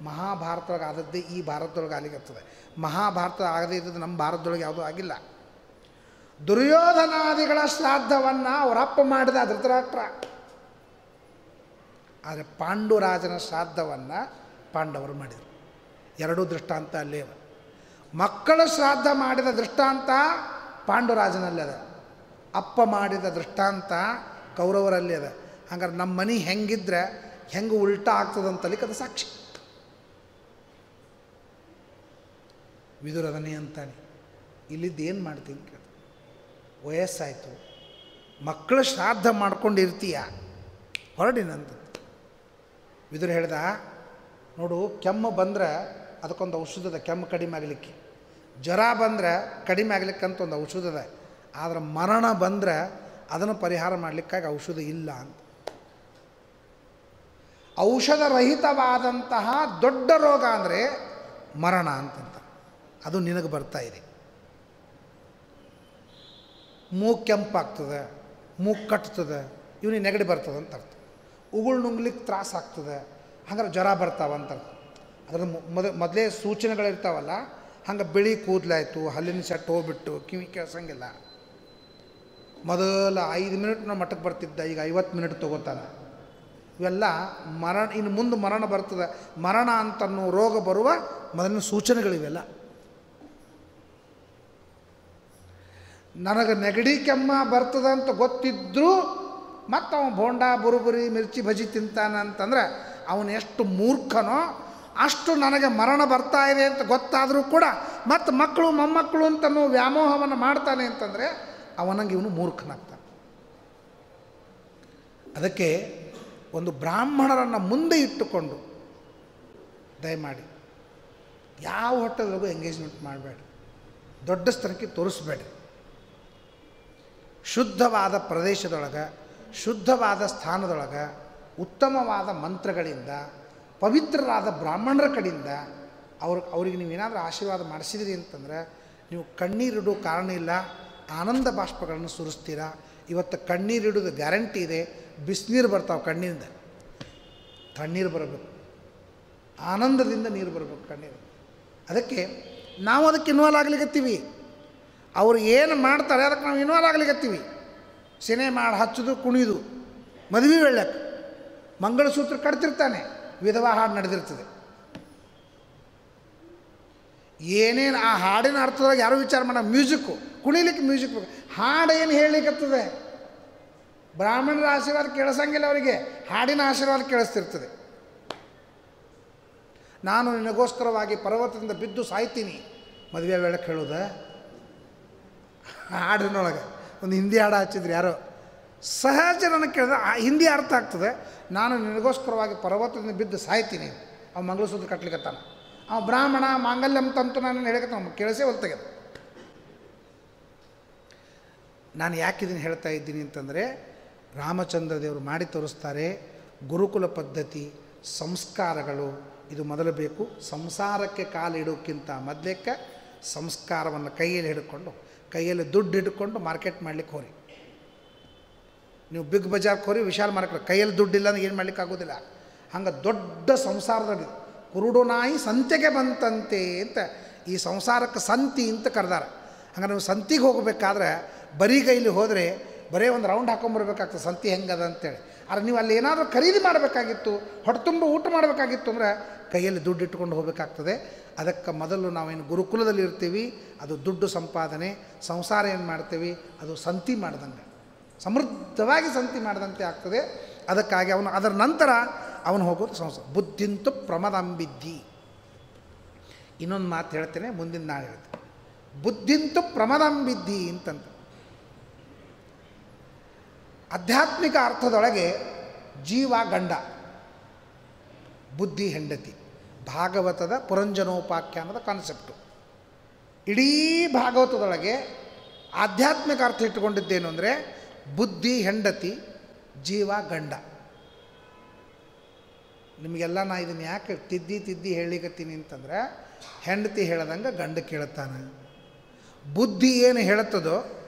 ಮಹಾಭಾರತದೊಳಗೆ ಆದದ್ದೇ ಈ ಭಾರತದೊಳಗೆ ಆಗ್ಲಿಕ್ಕತ್ತದೆ. ಮಹಾಭಾರತ ಆಗದೇ ಇದ್ದದ್ದು ನಮ್ಮ ಭಾರತದೊಳಗೆ ಯಾವುದೂ ಆಗಿಲ್ಲ. ದುರ್ಯೋಧನಾದಿಗಳ ಶ್ರಾದ್ದವನ್ನು ಅವರಪ್ಪ ಮಾಡಿದ ಧೃತರಾಷ್ಟ್ರ. ಆದರೆ ಪಾಂಡುರಾಜನ ಶ್ರಾದ್ದವನ್ನು ಪಾಂಡವರು ಮಾಡಿದರು. ಎರಡೂ ದೃಷ್ಟಾಂತ ಅಲ್ಲೇ ಅವ. ಮಕ್ಕಳ ಶ್ರಾದ್ದ ಮಾಡಿದ ದೃಷ್ಟಾಂತ ಪಾಂಡುರಾಜನಲ್ಲಿ ಅದ, ಅಪ್ಪ ಮಾಡಿದ ದೃಷ್ಟಾಂತ ಕೌರವರಲ್ಲಿ ಅದ. ಹಂಗಾರೆ ನಮ್ಮ ಮನೆ ಹೆಂಗಿದ್ರೆ ಹೆಂಗೆ ಉಲ್ಟಾ ಆಗ್ತದಂತಲಿಕ್ಕೆ ಅದು ಸಾಕ್ಷಿ. ವಿದುರದನೇ ಅಂತಾನೆ, ಇಲ್ಲಿದ್ದು ಏನು ಮಾಡ್ತೀನಿ ಕೇಳ, ವಯಸ್ಸಾಯಿತು, ಮಕ್ಕಳ ಶ್ರಾದ್ದ ಮಾಡ್ಕೊಂಡಿರ್ತೀಯ, ಹೊರಡಿನಂತ. ವಿದುರ ಹೇಳ್ದ, ನೋಡು, ಕೆಮ್ಮು ಬಂದರೆ ಅದಕ್ಕೊಂದು ಔಷಧದ, ಕೆಮ್ಮು ಕಡಿಮೆ ಆಗಲಿಕ್ಕೆ. ಜ್ವರ ಬಂದರೆ ಕಡಿಮೆ ಆಗಲಿಕ್ಕಂತ ಒಂದು ಔಷಧದ. ಆದರೆ ಮರಣ ಬಂದರೆ ಅದನ್ನು ಪರಿಹಾರ ಮಾಡಲಿಕ್ಕಾಗಿ ಔಷಧ ಇಲ್ಲ ಅಂತ. ಔಷಧರಹಿತವಾದಂತಹ ದೊಡ್ಡ ರೋಗ ಅಂದರೆ ಮರಣ ಅಂತಂತ. ಅದು ನಿನಗೆ ಬರ್ತಾ ಇದೆ. ಮೂಗು ಕೆಂಪಾಗ್ತದೆ, ಮೂಗು ಕಟ್ತದೆ, ಇವನಿಗೆ ನೆಗಡಿ ಬರ್ತದೆ ಅಂತ ಅರ್ಥ. ಉಗುಳು ನುಂಗ್ಲಿಕ್ಕೆ ತ್ರಾಸ ಆಗ್ತದೆ, ಹಂಗಾರೆ ಜ್ವರ ಬರ್ತಾವಂತ ಅರ್ಥ. ಅದರ ಮೊದಲೇ ಸೂಚನೆಗಳಿರ್ತಾವಲ್ಲ, ಹಂಗೆ ಬಿಳಿ ಕೂದಲಾಯಿತು, ಹಲ್ಲಿನ ಸೆಟ್ ಹೋಗ್ಬಿಟ್ಟು, ಕಿವಿ ಕೇಳ್ಸಂಗಿಲ್ಲ. ಮೊದಲ 5 ಮಿನಿಟ್ನ ಮಟ್ಟಕ್ಕೆ ಬರ್ತಿದ್ದ, ಈಗ 50 ಮಿನಿಟ್ ತೊಗೋತಾನೆ. ಇವೆಲ್ಲ ಮರಣ, ಇನ್ನು ಮುಂದೆ ಮರಣ ಬರ್ತದೆ. ಮರಣ ಅಂತನ್ನೋ ರೋಗ ಬರುವ ಮೊದಲಿನ ಸೂಚನೆಗಳಿವೆಲ್ಲ. ನನಗೆ ನೆಗಡಿ ಕೆಮ್ಮ ಬರ್ತದೆ ಅಂತ ಗೊತ್ತಿದ್ದರೂ ಮತ್ತು ಅವನು ಬೋಂಡ ಬುರುಬುರಿ ಮಿರ್ಚಿ ಬಜಿ ತಿಂತಾನೆ ಅಂತಂದರೆ ಅವನು ಎಷ್ಟು ಮೂರ್ಖನೋ ಅಷ್ಟು ನನಗೆ ಮರಣ ಬರ್ತಾ ಇದೆ ಅಂತ ಗೊತ್ತಾದರೂ ಕೂಡ ಮತ್ತು ಮಕ್ಕಳು ಮೊಮ್ಮಕ್ಕಳು ಅಂತನೋ ವ್ಯಾಮೋಹವನ್ನು ಮಾಡ್ತಾನೆ ಅಂತಂದರೆ ಅವನಿಗೆ ಇವನು ಮೂರ್ಖನಾಗ್ತಾನೆ. ಅದಕ್ಕೆ ಒಂದು ಬ್ರಾಹ್ಮಣರನ್ನು ಮುಂದೆ ಇಟ್ಟುಕೊಂಡು ದಯಮಾಡಿ ಯಾವ ಹೋಟೆಲ್ಗೂ ಎಂಗೇಜ್ಮೆಂಟ್ ಮಾಡಬೇಡಿ, ದೊಡ್ಡ ಸ್ಥಳಕ್ಕೆ ತೋರಿಸ್ಬೇಡಿ. ಶುದ್ಧವಾದ ಪ್ರದೇಶದೊಳಗೆ, ಶುದ್ಧವಾದ ಸ್ಥಾನದೊಳಗೆ, ಉತ್ತಮವಾದ ಮಂತ್ರಗಳಿಂದ, ಪವಿತ್ರರಾದ ಬ್ರಾಹ್ಮಣರ ಕಡೆಯಿಂದ ಅವ್ರಿಗೆ ನೀವೇನಾದರೂ ಆಶೀರ್ವಾದ ಮಾಡಿಸಿದ್ರಿ ಅಂತಂದರೆ ನೀವು ಕಣ್ಣೀರಿಡೋ ಕಾರಣ ಇಲ್ಲ, ಆನಂದ ಬಾಷ್ಪಗಳನ್ನು ಸುರಿಸ್ತೀರಾ. ಇವತ್ತು ಕಣ್ಣೀರಿಡೋದು ಗ್ಯಾರಂಟಿ ಇದೆ. ಬಿಸಿನೀರು ಬರ್ತಾವೆ ಕಣ್ಣಿಂದ, ತಣ್ಣೀರು ಬರಬೇಕು, ಆನಂದದಿಂದ ನೀರು ಬರಬೇಕು ಕಣ್ಣೀರು. ಅದಕ್ಕೆ ನಾವು ಅದಕ್ಕೆ ಇನ್ವಾಲ್ವ್ ಆಗ್ಲಿಕ್ಕತ್ತೀವಿ. ಅವ್ರು ಏನು ಮಾಡ್ತಾರೆ ಅದಕ್ಕೆ ನಾವು ಇನ್ವಾಲ್ವ್ ಆಗ್ಲಿಕ್ಕತ್ತೀವಿ. ಸಿನಿಮಾ ಹಚ್ಚೋದು, ಕುಣಿಯೋದು, ಮದುವೆ ವೇಳಕ್ಕೆ ಮಂಗಳಸೂತ್ರ ಕಟ್ತಿರ್ತಾನೆ, ವಿಧವಾ ಹಾಡು ನಡೆದಿರ್ತದೆ. ಏನೇನು ಆ ಹಾಡಿನ ಅರ್ಥದಾಗ ಯಾರೂ ವಿಚಾರ ಮಾಡ, ಮ್ಯೂಸಿಕ್ಕು, ಕುಣಿಲಿಕ್ಕೆ ಮ್ಯೂಸಿಕ್ ಬೇಕು. ಹಾಡು ಏನು ಹೇಳಲಿಕ್ಕತ್ತದೆ? ಬ್ರಾಹ್ಮಣರ ಆಶೀರ್ವಾದ ಕೇಳಿಸಂಗಿಲ್ಲ ಅವರಿಗೆ, ಹಾಡಿನ ಆಶೀರ್ವಾದ ಕೇಳಿಸ್ತಿರ್ತದೆ. ನಾನು ನಿನಗೋಸ್ಕರವಾಗಿ ಪರ್ವತದಿಂದ ಬಿದ್ದು ಸಾಯ್ತೀನಿ, ಮದುವೆ ವೇಳಕ್ಕೆ ಹೇಳೋದ ಹಾಡಿನೊಳಗೆ. ಒಂದು ಹಿಂದಿ ಹಾಡು ಹಚ್ಚಿದ್ರು ಯಾರೋ, ಸಹಜ ನನಗೆ ಕೇಳಿದ್ರೆ ಹಿಂದಿ ಅರ್ಥ ಆಗ್ತದೆ. ನಾನು ನಿನಗೋಸ್ಕರವಾಗಿ ಪರ್ವತದಿಂದ ಬಿದ್ದು ಸಾಯ್ತೀನಿ, ಅವ ಮಂಗಳಸೂತ್ರ ಕಟ್ಲಿಕ್ಕತ್ತಾನ, ಅವ ಬ್ರಾಹ್ಮಣ ಮಾಂಗಲ್ಯಂ ತಂತು ನಾನು ಹೇಳಕತ್ತಾನ, ಕೇಳಿಸೇ ಹೊಲ್ತೆಗೆ. ನಾನು ಯಾಕಿದನ್ನು ಹೇಳ್ತಾ ಇದ್ದೀನಿ ಅಂತಂದರೆ, ರಾಮಚಂದ್ರ ದೇವರು ಮಾಡಿ ತೋರಿಸ್ತಾರೆ. ಗುರುಕುಲ ಪದ್ಧತಿ, ಸಂಸ್ಕಾರಗಳು ಇದು ಮೊದಲು ಬೇಕು. ಸಂಸಾರಕ್ಕೆ ಕಾಲಿಡೋಕ್ಕಿಂತ ಮೊದಲೇಕ್ಕೆ ಸಂಸ್ಕಾರವನ್ನು ಕೈಯಲ್ಲಿ ಹಿಡ್ಕೊಂಡು, ಕೈಯಲ್ಲಿ ದುಡ್ಡು ಹಿಡ್ಕೊಂಡು ಮಾರ್ಕೆಟ್ ಮಾಡ್ಲಿಕ್ಕೆ ಹೋರಿ. ನೀವು ಬಿಗ್ ಬಜಾರ್ಗೆ ಹೋರಿ, ವಿಶಾಲ ಮಾರ್ಕೆಟ್, ಕೈಯಲ್ಲಿ ದುಡ್ಡಿಲ್ಲ ಅಂದ್ರೆ ಏನು ಮಾಡ್ಲಿಕ್ಕೆ ಆಗೋದಿಲ್ಲ. ಹಂಗೆ ದೊಡ್ಡ ಸಂಸಾರದಲ್ಲಿ ಕುರುಡು ನಾಯಿ ಸಂತೆಗೆ ಬಂತಂತೆ ಅಂತ, ಈ ಸಂಸಾರಕ್ಕೆ ಸಂತಿ ಅಂತ ಕರೆದಾರೆ. ಹಂಗೆ ನೀವು ಸಂತಿಗೆ ಹೋಗಬೇಕಾದ್ರೆ ಬರೀ ಕೈಲಿ ಹೋದರೆ ಬರೀ ಒಂದು ರೌಂಡ್ ಹಾಕೊಂಬರ್ಬೇಕಾಗ್ತದೆ, ಸಂತಿ ಹೆಂಗದ ಅಂತೇಳಿ. ಆದರೆ ನೀವು ಅಲ್ಲಿ ಏನಾದರೂ ಖರೀದಿ ಮಾಡಬೇಕಾಗಿತ್ತು, ಹೊಟ್ಟೆ ತುಂಬ ಊಟ ಮಾಡಬೇಕಾಗಿತ್ತು ಅಂದರೆ ಕೈಯಲ್ಲಿ ದುಡ್ಡು ಇಟ್ಕೊಂಡು ಹೋಗಬೇಕಾಗ್ತದೆ. ಅದಕ್ಕೆ ಮೊದಲು ನಾವೇನು ಗುರುಕುಲದಲ್ಲಿ ಇರ್ತೀವಿ ಅದು ದುಡ್ಡು ಸಂಪಾದನೆ, ಸಂಸಾರ ಏನು ಮಾಡ್ತೀವಿ ಅದು ಸಂತಿ ಮಾಡ್ದಂಗೆ, ಸಮೃದ್ಧವಾಗಿ ಸಂತಿ ಮಾಡಿದಂತೆ ಆಗ್ತದೆ. ಅದಕ್ಕಾಗಿ ಅವನು ಅದರ ನಂತರ ಅವನು ಹೋಗೋದು ಸಂಸಾರ. ಬುದ್ಧಿಂತು ಪ್ರಮದಂಬಿದ್ದಿ. ಇನ್ನೊಂದು ಮಾತು ಹೇಳ್ತೇನೆ, ಮುಂದಿನ ನಾಳೆ ಹೇಳ್ತೇನೆ. ಬುದ್ಧಿಂತು ಪ್ರಮದಂಬಿದ್ದಿ ಅಂತಂತ ಆಧ್ಯಾತ್ಮಿಕ ಅರ್ಥದೊಳಗೆ ಜೀವ ಗಂಡ, ಬುದ್ಧಿ ಹೆಂಡತಿ. ಭಾಗವತದ ಪುರಂಜನೋಪಾಖ್ಯಾನದ ಕಾನ್ಸೆಪ್ಟು. ಇಡೀ ಭಾಗವತದೊಳಗೆ ಆಧ್ಯಾತ್ಮಿಕ ಅರ್ಥ ಇಟ್ಟುಕೊಂಡಿದ್ದೇನು ಅಂದರೆ ಬುದ್ಧಿ ಹೆಂಡತಿ, ಜೀವ ಗಂಡ. ನಿಮಗೆಲ್ಲ ನಾ ಇದನ್ನು ಯಾಕೆ ತಿದ್ದಿ ಹೇಳಿಕತ್ತೀನಿ ಅಂತಂದ್ರೆ, ಹೆಂಡತಿ ಹೇಳ್ದಂಗೆ ಗಂಡ ಕೇಳುತ್ತಾನೆ, ಬುದ್ಧಿ ಏನು ಹೇಳುತ್ತದೋ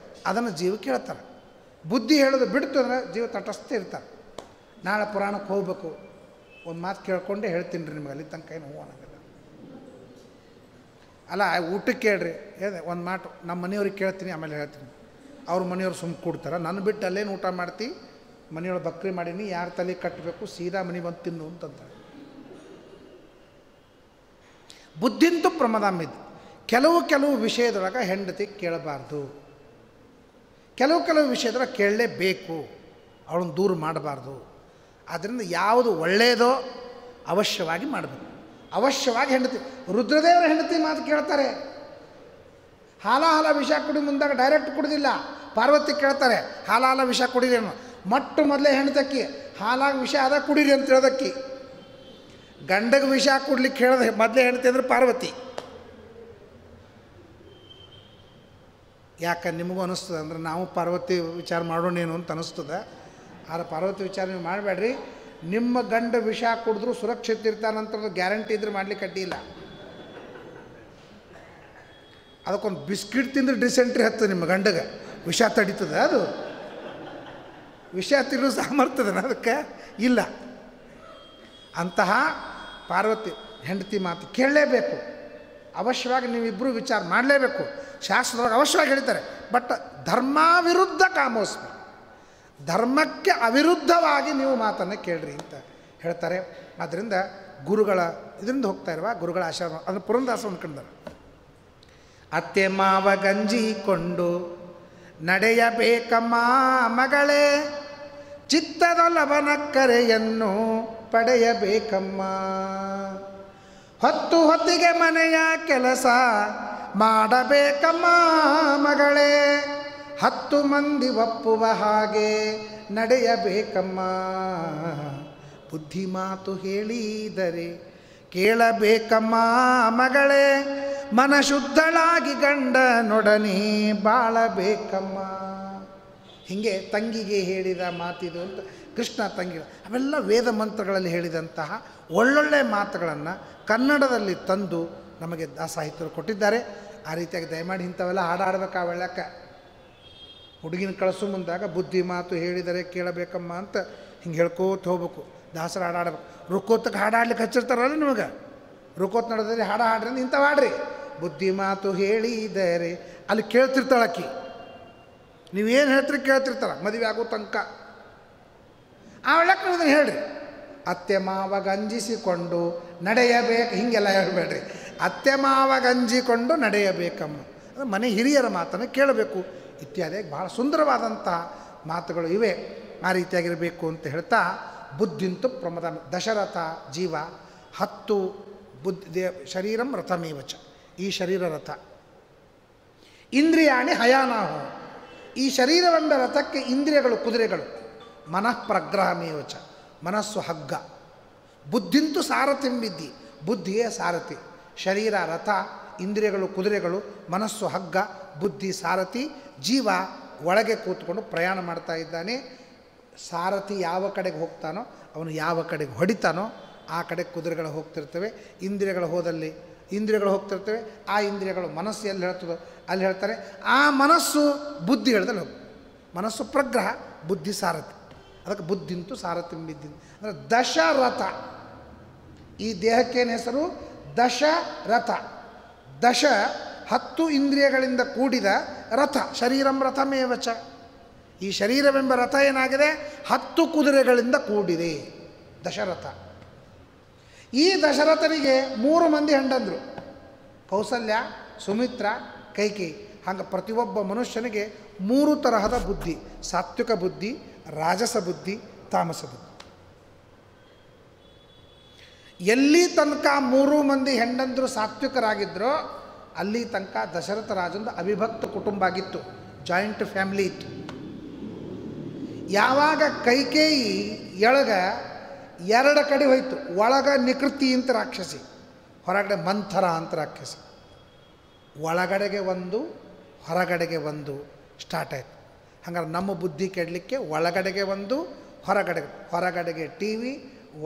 ಅದನ್ನು ಜೀವ ಕೇಳ್ತಾರೆ. ಬುದ್ಧಿ ಹೇಳೋದು ಬಿಡ್ತು ಅಂದರೆ ಜೀವ ತಟಸ್ಥ ಇರ್ತಾರೆ. ನಾಳೆ ಪುರಾಣಕ್ಕೆ ಹೋಗಬೇಕು, ಒಂದು ಮಾತು ಕೇಳ್ಕೊಂಡೆ ಹೇಳ್ತೀನಿ ರೀ ನಿಮಗೆ, ಅಲ್ಲಿ ತನಕ ಏನು ಹೂ ಅನ್ನೋಂಗಿಲ್ಲ. ಅಲ್ಲ ಊಟಕ್ಕೆ ಕೇಳ್ರಿ, ಹೇಳಿದೆ ಒಂದು ಮಾತು ನಮ್ಮ ಮನೆಯವ್ರಿಗೆ ಕೇಳ್ತೀನಿ ಆಮೇಲೆ ಹೇಳ್ತೀನಿ. ಅವ್ರ ಮನೆಯವ್ರು ಸುಮ್ಮ ಕೊಡ್ತಾರೆ, ನನ್ನ ಬಿಟ್ಟು ಅಲ್ಲೇನು ಊಟ ಮಾಡ್ತಿ, ಮನೆಯೊಳಗೆ ಬಕ್ರಿ ಮಾಡೀನಿ, ಯಾರು ತಲೆ ಕಟ್ಟಬೇಕು, ಸೀದಾ ಮನೆ ಬಂದು ತಿನ್ನು ಅಂತಂತಾರೆ. ಬುದ್ಧಿಂತೂ ಪ್ರಮದಾಮಿದ್ದು. ಕೆಲವು ವಿಷಯದೊಳಗೆ ಹೆಂಡತಿ ಕೇಳಬಾರ್ದು, ಕೆಲವು ವಿಷಯದೊಳಗೆ ಕೇಳಲೇಬೇಕು, ಅವಳನ್ನು ದೂರ ಮಾಡಬಾರ್ದು. ಆದ್ದರಿಂದ ಯಾವುದು ಒಳ್ಳೆಯದೋ ಅವಶ್ಯವಾಗಿ ಮಾಡಬೇಕು. ಅವಶ್ಯವಾಗಿ ಹೆಂಡತಿ, ರುದ್ರದೇವರ ಹೆಂಡತಿ ಮಾತು ಕೇಳ್ತಾರೆ. ಹಾಲ ವಿಷ ಕುಡಿ ಮುಂದಾಗ ಡೈರೆಕ್ಟ್ ಕುಡಿದಿಲ್ಲ, ಪಾರ್ವತಿ ಕೇಳ್ತಾರೆ ಹಾಲ ವಿಷ ಕುಡೀರಿ ಅನ್ನೋ. ಮೊದಲೇ ಹೆಣ್ತಕ್ಕಿ ಹಾಲಾಗ ವಿಷ ಅದ ಕುಡೀರಿ ಅಂತ ಹೇಳೋದಕ್ಕಿ. ಗಂಡಗೆ ವಿಷ ಕುಡ್ಲಿಕ್ಕೆ ಹೇಳಿದೆ ಮೊದಲೇ ಹೆಣ್ತಿ ಅಂದ್ರೆ ಪಾರ್ವತಿ. ಯಾಕೆ ನಿಮಗೂ ಅನ್ನಿಸ್ತದೆ ಅಂದ್ರೆ ನಾವು ಪಾರ್ವತಿ ವಿಚಾರ ಮಾಡೋಣೇನು ಅಂತ ಅನ್ನಿಸ್ತದೆ. ಆದರೆ ಪಾರ್ವತಿ ವಿಚಾರ ನೀವು ಮಾಡಬೇಡ್ರಿ. ನಿಮ್ಮ ಗಂಡ ವಿಷ ಕುಡಿದ್ರೂ ಸುರಕ್ಷಿತ ಇರ್ತಾನಂತ ಗ್ಯಾರಂಟಿ ಇದ್ರೆ ಮಾಡ್ಲಿಕ್ಕೆ ಅಡ್ಡಿಯಿಲ್ಲ. ಅದಕ್ಕೊಂದು ಬಿಸ್ಕಿಟ್ ತಿಂದ್ರೆ ಡಿಸೆಂಟ್ರಿ ಹತ್ತದ ನಿಮ್ಮ ಗಂಡಗೆ, ವಿಷ ತಡೀತದೆ. ಅದು ವಿಷ ತಿನ್ನೋ ಸಾಮರ್ಥ್ಯದ ಅದಕ್ಕೆ ಇಲ್ಲ. ಅಂತಹ ಪಾರ್ವತಿ ಹೆಂಡತಿ ಮಾತು ಕೇಳಲೇಬೇಕು. ಅವಶ್ಯವಾಗಿ ನೀವಿಬ್ಬರು ವಿಚಾರ ಮಾಡಲೇಬೇಕು. ಶಾಸ್ತ್ರದೊಳಗೆ ಅವಶ್ಯವಾಗಿ ಹೇಳ್ತಾರೆ. ಬಟ್ ಧರ್ಮಾವಿರುದ್ಧ ಕಾಮೋಸ್ಮಿ, ಧರ್ಮಕ್ಕೆ ಅವಿರುದ್ಧವಾಗಿ ನೀವು ಮಾತನ್ನು ಕೇಳ್ರಿ ಅಂತ ಹೇಳ್ತಾರೆ. ಆದ್ದರಿಂದ ಗುರುಗಳ ಇದರಿಂದ ಹೋಗ್ತಾ ಇರುವ ಗುರುಗಳ ಆಶೀರ್ವಾದ ಅದನ್ನು ಪುರಂದಾಸವನ್ನು ಕಂಡರು. ಅತ್ತೆ ಮಾವ ಗಂಜಿಕೊಂಡು ನಡೆಯಬೇಕಮ್ಮ ಮಗಳೇ, ಚಿತ್ತದ ಲವನಕ್ಕರೆಯನ್ನು ಪಡೆಯಬೇಕಮ್ಮ. ಹೊತ್ತಿಗೆ ಮನೆಯ ಕೆಲಸ ಮಾಡಬೇಕಮ್ಮ ಮಗಳೇ, 10 ಮಂದಿ ಒಪ್ಪುವ ಹಾಗೆ ನಡೆಯಬೇಕಮ್ಮ. ಬುದ್ಧಿ ಮಾತು ಹೇಳಿದರೆ ಕೇಳಬೇಕಮ್ಮ ಮಗಳೇ, ಮನಶುದ್ಧಳಾಗಿ ಗಂಡನೊಡನೆ ಬಾಳಬೇಕಮ್ಮ. ಹೀಗೆ ತಂಗಿಗೆ ಹೇಳಿದ ಮಾತಿದು ಅಂತ ಕೃಷ್ಣ ತಂಗಿ ಅವೆಲ್ಲ ವೇದ ಮಂತ್ರಗಳಲ್ಲಿ ಹೇಳಿದಂತಹ ಒಳ್ಳೊಳ್ಳೆ ಮಾತುಗಳನ್ನು ಕನ್ನಡದಲ್ಲಿ ತಂದು ನಮಗೆ ದಾಸಾಹಿತ್ಯರು ಕೊಟ್ಟಿದ್ದಾರೆ. ಆ ರೀತಿಯಾಗಿ ದಯಮಾಡಿ ಇಂಥವೆಲ್ಲ ಹಾಡಾಡ್ಬೇಕು. ಆ ವೆಳ್ಳಕ್ಕೆ ಹುಡುಗಿನ ಕಳಿಸು ಮುಂದಾಗ ಬುದ್ಧಿ ಮಾತು ಹೇಳಿದರೆ ಕೇಳಬೇಕಮ್ಮ ಅಂತ ಹಿಂಗೆ ಹೇಳ್ಕೋತ ಹೋಗ್ಬೇಕು. ದಾಸರ ಹಾಡಾಡ್ಬೇಕು. ರುಕೋತಕ್ಕೆ ಹಾಡಾಡ್ಲಿಕ್ಕೆ ಹಚ್ಚಿರ್ತಾರಲ್ಲ ನಿಮಗೆ, ರುಕೋತ್ ನಡೆದ್ರೆ ಹಾಡ್ರಿ ಅಂತ ಇಂಥವು ಹಾಡ್ರಿ. ಬುದ್ಧಿ ಮಾತು ಹೇಳಿದರೆ ಅಲ್ಲಿ ಕೇಳ್ತಿರ್ತಾಳಕ್ಕಿ, ನೀವೇನು ಹೇಳ್ತೀರಿ ಕೇಳ್ತಿರ್ತಾರ ಮದುವೆ ಆಗೋ ತನಕ. ಆ ವೆಳ್ಳಕ್ಕೆ ನೀವು ಹೇಳ್ರಿ, ಅತ್ತೆ ಮಾವ ಗಂಜಿಸಿಕೊಂಡು ನಡೆಯಬೇಕು, ಹೀಗೆಲ್ಲ ಹೇಳಬೇಡ್ರಿ. ಅತ್ತೆ ಮಾವ ಗಂಜಿಕೊಂಡು ನಡೆಯಬೇಕಮ್ಮ, ಅದು ಮನೆ ಹಿರಿಯರ ಮಾತನ್ನು ಕೇಳಬೇಕು ಇತ್ಯಾದಿ ಭಾಳ ಸುಂದರವಾದಂಥ ಮಾತುಗಳು ಇವೆ. ಆ ರೀತಿಯಾಗಿರಬೇಕು ಅಂತ ಹೇಳ್ತಾ ಬುದ್ಧಿಂತು ಪ್ರಮದ ದಶರಥ ಜೀವ 10 ಬುದ್ಧಿ ಶರೀರಂ ರಥಮೇವಚ, ಈ ಶರೀರ ರಥ. ಇಂದ್ರಿಯಾಣಿ ಹಯಾನಾಹು, ಈ ಶರೀರವೆಂಬ ರಥಕ್ಕೆ ಇಂದ್ರಿಯಗಳು ಕುದುರೆಗಳು. ಮನಃಪ್ರಗ್ರಹಮೇವಚ, ಮನಸ್ಸು ಹಗ್ಗ. ಬುದ್ಧಿಂತು ಸಾರಥಿಂಬಿದ್ದಿ, ಬುದ್ಧಿಯೇ ಸಾರಥಿ. ಶರೀರ ರಥ, ಇಂದ್ರಿಯಗಳು ಕುದುರೆಗಳು, ಮನಸ್ಸು ಹಗ್ಗ, ಬುದ್ಧಿ ಸಾರಥಿ. ಜೀವ ಒಳಗೆ ಕೂತ್ಕೊಂಡು ಪ್ರಯಾಣ ಮಾಡ್ತಾ ಇದ್ದಾನೆ. ಸಾರಥಿ ಯಾವ ಕಡೆಗೆ ಹೋಗ್ತಾನೋ ಅವನು ಯಾವ ಕಡೆಗೆ ಹೊಡಿತಾನೋ ಆ ಕಡೆ ಕುದುರೆಗಳು ಹೋಗ್ತಿರ್ತವೆ. ಇಂದ್ರಿಯಗಳು ಹೋದಲ್ಲಿ ಇಂದ್ರಿಯಗಳು ಹೋಗ್ತಿರ್ತವೆ. ಆ ಇಂದ್ರಿಯಗಳು ಮನಸ್ಸು ಎಲ್ಲಿ ಹೇಳ್ತದೋ ಅಲ್ಲಿ ಹೇಳ್ತಾರೆ. ಆ ಮನಸ್ಸು ಬುದ್ಧಿ ಹೇಳ್ದಲ್ಲಿ ಹೋಗ್ತದೆ. ಮನಸ್ಸು ಪ್ರಗ್ರಹ, ಬುದ್ಧಿ ಸಾರಥಿ. ಅದಕ್ಕೆ ಬುದ್ಧಿಂತು ಸಾರಥಿಂಬಿದ್ದಿ ಅಂದರೆ ದಶರಥ. ಈ ದೇಹಕ್ಕೇನು ಹೆಸರು? ದಶರಥ. 10 ಇಂದ್ರಿಯಗಳಿಂದ ಕೂಡಿದ ರಥ. ಶರೀರಂ ರಥಮೇವಚ, ಈ ಶರೀರವೆಂಬ ರಥ ಏನಾಗಿದೆ? 10 ಕುದುರೆಗಳಿಂದ ಕೂಡಿದೆ ದಶರಥ. ಈ ದಶರಥನಿಗೆ 3 ಮಂದಿ ಹೆಂಡಂದರು, ಕೌಸಲ್ಯ, ಸುಮಿತ್ರ, ಕೈಕೇಯಿ. ಹಾಗೆ ಪ್ರತಿಯೊಬ್ಬ ಮನುಷ್ಯನಿಗೆ 3 ತರಹದ ಬುದ್ಧಿ: ಸಾತ್ವಿಕ ಬುದ್ಧಿ, ರಾಜಸ ಬುದ್ಧಿ, ತಾಮಸ ಬುದ್ಧಿ. ಎಲ್ಲಿ ತನಕ 3 ಮಂದಿ ಹೆಂಡಂದರು ಸಾತ್ವಿಕರಾಗಿದ್ದರೋ ಅಲ್ಲಿ ತನಕ ದಶರಥ ರಾಜಂದು ಅವಿಭಕ್ತ ಕುಟುಂಬ ಆಗಿತ್ತು, ಜಾಯಿಂಟ್ ಫ್ಯಾಮಿಲಿ ಇತ್ತು. ಯಾವಾಗ ಕೈಕೇಯಿ ಎಳಗ 2 ಕಡೆ ಹೋಯ್ತು, ಒಳಗ ನಿಕೃತಿ ಅಂತ ರಾಕ್ಷಸಿ, ಹೊರಗಡೆ ಮಂಥರ ಅಂತ ರಾಕ್ಷಸಿ. ಒಳಗಡೆಗೆ ಒಂದು, ಹೊರಗಡೆಗೆ ಒಂದು ಸ್ಟಾರ್ಟ್ ಆಯಿತು. ಹಂಗಾರೆ ನಮ್ಮ ಬುದ್ಧಿ ಕೆಡಲಿಕ್ಕೆ ಒಳಗಡೆಗೆ ಒಂದು, ಹೊರಗಡೆಗೆ ಟಿ ವಿ,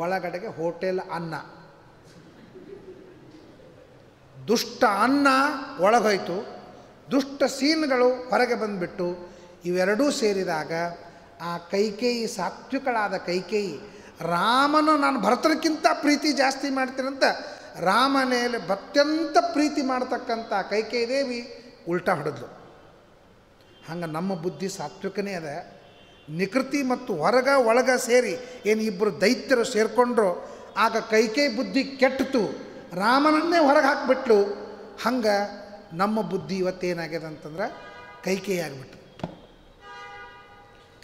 ಒಳಗಡೆಗೆ ಹೋಟೆಲ್ ಅನ್ನ. ದುಷ್ಟ ಅನ್ನ ಒಳಗೋಯ್ತು, ದುಷ್ಟ ಸೀನ್ಗಳು ಹೊರಗೆ ಬಂದುಬಿಟ್ಟು ಇವೆರಡೂ ಸೇರಿದಾಗ ಆ ಕೈಕೇಯಿ, ಸಾತ್ವಿಕಳಾದ ಕೈಕೇಯಿ ರಾಮನ ನಾನು ಭರತನಕ್ಕಿಂತ ಪ್ರೀತಿ ಜಾಸ್ತಿ ಮಾಡ್ತೀನಂತ ರಾಮನೇಲೆ ಅತ್ಯಂತ ಪ್ರೀತಿ ಮಾಡ್ತಕ್ಕಂಥ ಕೈಕೇಯಿ ದೇವಿ ಉಲ್ಟಾ ಹೊಡೆದ್ಲು. ಹಂಗೆ ನಮ್ಮ ಬುದ್ಧಿ ಸಾತ್ವಿಕನೇ ಅದ. ನಿಕೃತಿ ಮತ್ತು ಹೊರಗ ಒಳಗ ಸೇರಿ ಏನು ಇಬ್ಬರು ದೈತ್ಯರು ಸೇರಿಕೊಂಡ್ರು, ಆಗ ಕೈಕೇಯಿ ಬುದ್ಧಿ ಕೆಟ್ಟಿತು, ರಾಮನನ್ನೇ ಹೊರಗೆ ಹಾಕಿಬಿಟ್ಲು. ಹಂಗೆ ನಮ್ಮ ಬುದ್ಧಿ ಇವತ್ತೇನಾಗ್ಯದ ಅಂತಂದ್ರೆ ಕೈಕೇಯಿ ಆಗಿಬಿಟ್ಟು.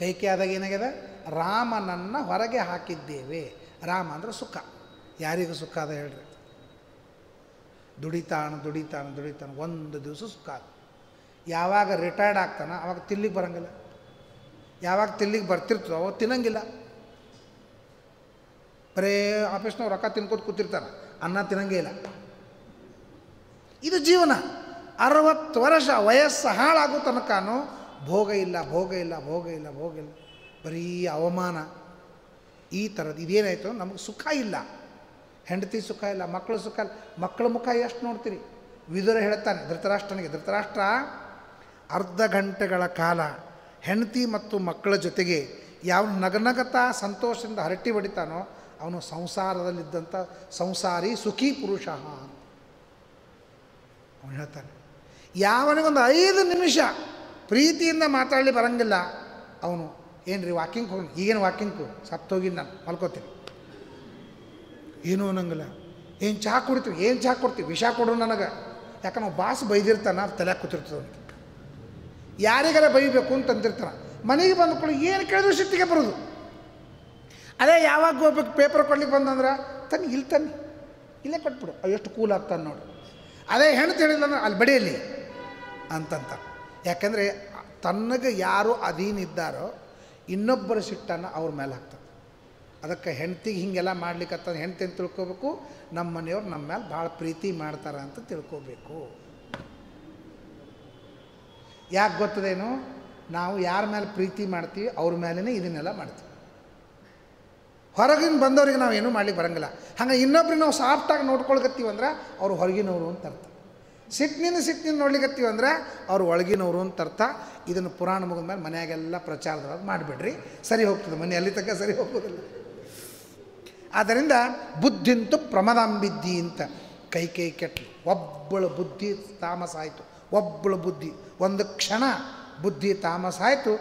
ಕೈಕೇಯಿ ಆದಾಗ ಏನಾಗ್ಯದ, ರಾಮನನ್ನು ಹೊರಗೆ ಹಾಕಿದ್ದೇವೆ. ರಾಮ ಅಂದ್ರೆ ಸುಖ. ಯಾರಿಗೂ ಸುಖ ಅದ ಹೇಳ್ರಿ? ದುಡಿತಾನ ಒಂದು ದಿವಸ ಸುಖ ಅದ. ಯಾವಾಗ ರಿಟೈರ್ಡ್ ಆಗ್ತಾನೆ ಅವಾಗ ತಿಲ್ಲಿಗೆ ಬರೋಂಗಿಲ್ಲ. ಯಾವಾಗ ತಿಲ್ಲಿಗೆ ಬರ್ತಿರ್ತದೋ ಅವಾಗ ತಿನ್ನಂಗಿಲ್ಲ. ಬರೇ ಆಫೀಸ್ನವ್ರು ರೊಕ್ಕ ತಿನ್ಕೋತ ಕೂತಿರ್ತಾನೆ, ಅನ್ನ ತಿನ್ನಂಗೇ ಇಲ್ಲ. ಇದು ಜೀವನ. 60 ವರ್ಷ ವಯಸ್ಸು ಹಾಳಾಗೋ ತನಕನೂ ಭೋಗ ಇಲ್ಲ. ಬರೀ ಅವಮಾನ. ಈ ಥರದ್ದು ಇದೇನಾಯಿತು, ನಮಗೆ ಸುಖ ಇಲ್ಲ. ಹೆಂಡತಿ ಸುಖ ಇಲ್ಲ, ಮಕ್ಕಳು ಸುಖ ಇಲ್ಲ. ಮಕ್ಕಳ ಮುಖ ಎಷ್ಟು ನೋಡ್ತೀರಿ? ವಿದುರ ಹೇಳ್ತಾನೆ ಧೃತರಾಷ್ಟ್ರನಿಗೆ, ಧೃತರಾಷ್ಟ್ರ ಅರ್ಧ ಗಂಟೆಗಳ ಕಾಲ ಹೆಂಡತಿ ಮತ್ತು ಮಕ್ಕಳ ಜೊತೆಗೆ ಯಾವ ನಗನಗತಾ ಸಂತೋಷದಿಂದ ಹರಟಿ ಹೊಡಿತಾನೋ ಅವನು ಸಂಸಾರದಲ್ಲಿದ್ದಂಥ ಸಂಸಾರಿ ಸುಖಿ ಪುರುಷ ಅಂತ ಅವನು ಹೇಳ್ತಾನೆ. ಯಾವನಿಗೊಂದು 5 ನಿಮಿಷ ಪ್ರೀತಿಯಿಂದ ಮಾತಾಡಲಿ ಬರಂಗಿಲ್ಲ, ಅವನು ಏನ್ರಿ ವಾಕಿಂಗ್ ಹೋಗಿ, ಈಗೇನು ವಾಕಿಂಗು ಸತ್ತೋಗಿ ನಾನು ಮಲ್ಕೋತೀನಿ, ಏನೂ ಅನ್ನಂಗಿಲ್ಲ. ಏನು ಚಹಾ ಕುಡಿತೀವಿ, ಏನು ಚಹಾ ಕೊಡ್ತೀವಿ, ವಿಷ ಕೊಡು ನನಗೆ. ಯಾಕಂದ್ರೆ ನಾವು ಬಾಸ್ ಬೈದಿರ್ತಾನೆ, ಅದು ತಲೆ ಕೂತಿರ್ತದೆ ಅವನಿಗೆ. ಯಾರಿಗಾರ ಬೈಬೇಕು ಅಂತಂದಿರ್ತಾನೆ. ಮನೆಗೆ ಬಂದುಕೊಳ್ಳಿ ಏನು ಕೇಳಿದ್ರು ಸಿಟ್ಟಿಗೆ ಬರೋದು. ಅದೇ ಯಾವಾಗ ಹೋಗ್ಬೇಕು ಪೇಪರ್ ಕೊಡ್ಲಿಕ್ಕೆ ಬಂದಂದ್ರೆ ತನ್ನಿ ಇಲ್ಲಿ ತನ್ನಿ ಇಲ್ಲೇ ಕೊಟ್ಬಿಡು, ಎಷ್ಟು ಕೂಲ್ ಆಗ್ತಾನೆ ನೋಡಿ. ಅದೇ ಹೆಣ್ತು ಹೇಳಿಲ್ಲ ಅಂದ್ರೆ ಅಲ್ಲಿ ಬಡಿಯಲ್ಲಿ ಅಂತಂತ. ಯಾಕಂದರೆ ತನ್ನಗೆ ಯಾರು ಅಧೀನಿದ್ದಾರೋ ಇನ್ನೊಬ್ಬರ ಸಿಟ್ಟನ್ನು ಅವ್ರ ಮೇಲೆ ಹಾಕ್ತಾರೆ. ಅದಕ್ಕೆ ಹೆಂಡ್ತಿಗೆ ಹೀಗೆಲ್ಲ ಮಾಡ್ಲಿಕ್ಕೆ ಹೆಂಡ್ತಿ ಅಂತ ತಿಳ್ಕೊಬೇಕು, ನಮ್ಮ ಮನೆಯವ್ರು ನಮ್ಮ ಮೇಲೆ ಭಾಳ ಪ್ರೀತಿ ಮಾಡ್ತಾರೆ ಅಂತ ತಿಳ್ಕೊಬೇಕು. ಯಾಕೆ ಗೊತ್ತದೇನು, ನಾವು ಯಾರ ಮೇಲೆ ಪ್ರೀತಿ ಮಾಡ್ತೀವಿ ಅವ್ರ ಮೇಲೇ ಇದನ್ನೆಲ್ಲ ಮಾಡ್ತೀವಿ. ಹೊರಗಿನ ಬಂದವ್ರಿಗೆ ನಾವು ಏನೂ ಮಾಡ್ಲಿಕ್ಕೆ ಬರೋಂಗಿಲ್ಲ. ಹಂಗೆ ಇನ್ನೊಬ್ರಿಗೆ ನಾವು ಸಾಫ್ಟಾಗಿ ನೋಡ್ಕೊಳ್ಕತ್ತೀವಂದ್ರೆ ಅವ್ರು ಹೊರಗಿನವರು ಅಂತ ಅರ್ಥ. ಸಿಟ್ಟಿನಿಂದ ನೋಡ್ಲಿಕ್ಕತ್ತೀವಂದ್ರೆ ಅವ್ರು ಒಳಗಿನವರು ಅಂತ ಅರ್ಥ. ಇದನ್ನು ಪುರಾಣ ಮುಗಿದ ಮೇಲೆ ಮನೆಯಾಗೆಲ್ಲ ಪ್ರಚಾರದೊಳಗೆ ಮಾಡಿಬಿಡ್ರಿ, ಸರಿ ಹೋಗ್ತದೆ. ಮನೆ ಅಲ್ಲಿ ತನಕ ಸರಿ ಹೋಗೋದಿಲ್ಲ. ಆದ್ದರಿಂದ ಬುದ್ಧಿಂತು ಪ್ರಮದಾಂಬಿದ್ದಿ ಅಂತ ಕೈಕೇಯಿ ಕೆಟ್ಟಲು. ಒಬ್ಬಳ ಬುದ್ಧಿ ತಾಮಸ ಆಯಿತು. ಒಬ್ಬಳ ಬುದ್ಧಿ ಒಂದು ಕ್ಷಣ ಬುದ್ಧಿ ತಾಮಸ ಆಯಿತು.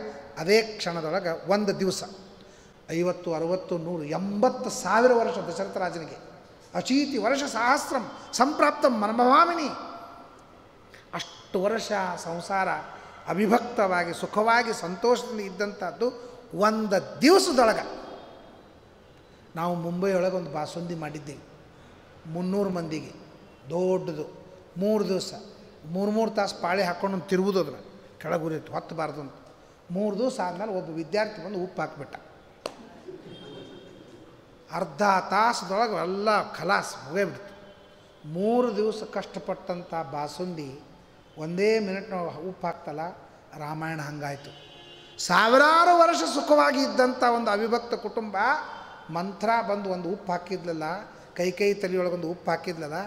ಅದೇ ಕ್ಷಣದೊಳಗೆ ಒಂದು ದಿವಸ 50, 60, 100, 80,000 ವರ್ಷ ದಶರಥ ರಾಜನಿಗೆ. ಅಚೀತಿ ವರ್ಷ ಸಹಸ್ರಂ ಸಂಪ್ರಾಪ್ತಂ ಮನಭವಾಮಿನಿ. ಅಷ್ಟು ವರ್ಷ ಸಂಸಾರ ಅವಿಭಕ್ತವಾಗಿ ಸುಖವಾಗಿ ಸಂತೋಷದಿಂದ ಇದ್ದಂಥದ್ದು ಒಂದು ದಿವಸದೊಳಗೆ. ನಾವು ಮುಂಬೈಯೊಳಗೆ ಒಂದು ಬಾಸುಂದಿ ಮಾಡಿದ್ದೀವಿ 300 ಮಂದಿಗೆ, ದೊಡ್ಡದು. 3 ದಿವಸ 3 ತಾಸು ಪಾಳಿ ಹಾಕ್ಕೊಂಡು ತಿರುವುದು, ಅದನ್ನು ಕೆಳಗುರಿತು ಹೊತ್ತಬಾರ್ದು ಅಂತ. 3 ದಿವಸ ಆದಮೇಲೆ ಒಬ್ಬ ವಿದ್ಯಾರ್ಥಿ ಬಂದು ಉಪ್ಪು ಹಾಕಿಬಿಟ್ಟ. ಅರ್ಧ ತಾಸದೊಳಗೆ ಎಲ್ಲ ಖಲಾಸ್ ಮುಗಿಬಿಡ್ತು. 3 ದಿವಸ ಕಷ್ಟಪಟ್ಟಂಥ ಬಾಸುಂದಿ ಒಂದೇ ಮಿನಿಟ್ನೊಳಗೆ ಉಪ್ಪು ಹಾಕ್ತಲ್ಲ. ರಾಮಾಯಣ ಹಂಗಾಯಿತು. ಸಾವಿರಾರು ವರ್ಷ ಸುಖವಾಗಿ ಇದ್ದಂಥ ಒಂದು ಅವಿಭಕ್ತ ಕುಟುಂಬ ಮಂತ್ರ ಬಂದು ಒಂದು ಉಪ್ಪು ಹಾಕಿದ್ಲಲ್ಲ, ಕೈಕೇಯಿ ತಲೆಯೊಳಗೊಂದು ಉಪ್ಪು ಹಾಕಿದ್ಲಲ್ಲ,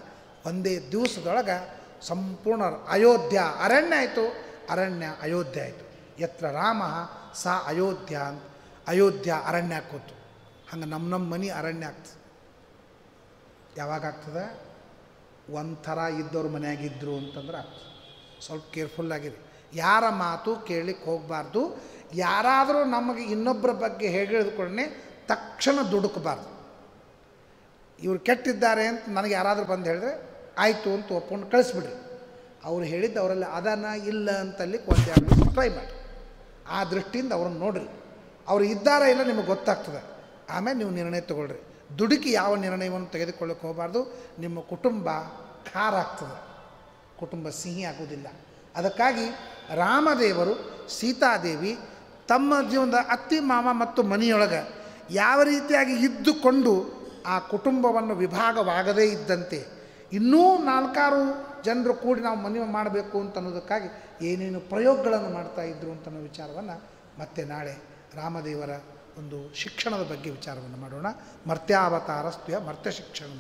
ಒಂದೇ ದಿವಸದೊಳಗೆ ಸಂಪೂರ್ಣ ಅಯೋಧ್ಯ ಅರಣ್ಯ ಆಯಿತು. ಅರಣ್ಯ ಅಯೋಧ್ಯ ಆಯಿತು. ಯತ್ರ ರಾಮ ಸಾ ಅಯೋಧ್ಯ ಅಂತ ಅಯೋಧ್ಯ ಅರಣ್ಯ ಹಾಕೋತು. ಹಂಗೆ ನಮ್ಮ ಮನೆ ಅರಣ್ಯ ಆಗ್ತದೆ. ಯಾವಾಗ ಆಗ್ತದೆ? ಒಂಥರ ಇದ್ದವ್ರ ಮನೆಯಾಗಿದ್ದರು ಅಂತಂದ್ರೆ ಆಗ್ತದೆ. ಸ್ವಲ್ಪ ಕೇರ್ಫುಲ್ಲಾಗಿರಿ. ಯಾರ ಮಾತು ಕೇಳಲಿಕ್ಕೆ ಹೋಗಬಾರ್ದು. ಯಾರಾದರೂ ನಮಗೆ ಇನ್ನೊಬ್ಬರ ಬಗ್ಗೆ ಹೇಳಿದ್ಕೊಂಡೇ ತಕ್ಷಣ ದುಡುಕಬಾರ್ದು. ಇವ್ರು ಕೆಟ್ಟಿದ್ದಾರೆ ಅಂತ ನನಗೆ ಯಾರಾದರೂ ಬಂದು ಹೇಳಿದ್ರೆ ಆಯಿತು ಅಂತ ಒಪ್ಕೊಂಡು ಕಳಿಸ್ಬಿಡ್ರಿ. ಅವ್ರು ಹೇಳಿದ್ದು ಅವರಲ್ಲಿ ಅದನ್ನ ಇಲ್ಲ ಅಂತಲ್ಲಿ ಒಂದೆರಡು ದಿವಸ ಟ್ರೈ ಮಾಡಿ. ಆ ದೃಷ್ಟಿಯಿಂದ ಅವ್ರನ್ನ ನೋಡಿರಿ. ಅವರು ಇದ್ದಾರಾ ಇಲ್ಲ ನಿಮಗೆ ಗೊತ್ತಾಗ್ತದೆ. ಆಮೇಲೆ ನೀವು ನಿರ್ಣಯ ತೊಗೊಳ್ರಿ. ದುಡುಕಿ ಯಾವ ನಿರ್ಣಯವನ್ನು ತೆಗೆದುಕೊಳ್ಳಕ್ಕೆ ಹೋಗಬಾರ್ದು. ನಿಮ್ಮ ಕುಟುಂಬ ಖಾರ ಆಗ್ತದೆ, ಕುಟುಂಬ ಸಿಹಿ ಆಗೋದಿಲ್ಲ. ಅದಕ್ಕಾಗಿ ರಾಮದೇವರು ಸೀತಾದೇವಿ ತಮ್ಮ ಜೀವನದ ಅತ್ತಿ ಮಾಮ ಮತ್ತು ಮನೆಯೊಳಗೆ ಯಾವ ರೀತಿಯಾಗಿ ಇದ್ದುಕೊಂಡು ಆ ಕುಟುಂಬವನ್ನು ವಿಭಾಗವಾಗದೇ ಇದ್ದಂತೆ ಇನ್ನೂ 4-6 ಜನರು ಕೂಡಿ ನಾವು ಮನೆ ಮಾಡಬೇಕು ಅಂತ ಅನ್ನೋದಕ್ಕಾಗಿ ಏನೇನು ಪ್ರಯೋಗಗಳನ್ನು ಮಾಡ್ತಾಯಿದ್ರು ಅಂತ ಅನ್ನೋ ವಿಚಾರವನ್ನು ಮತ್ತೆ ನಾಳೆ ರಾಮದೇವರ ಒಂದು ಶಿಕ್ಷಣದ ಬಗ್ಗೆ ವಿಚಾರವನ್ನು ಮಾಡೋಣ. ಮರ್ತ್ಯಾವತಾರಸ್ತ್ಯ ಮರ್ತ್ಯ ಶಿಕ್ಷಣ.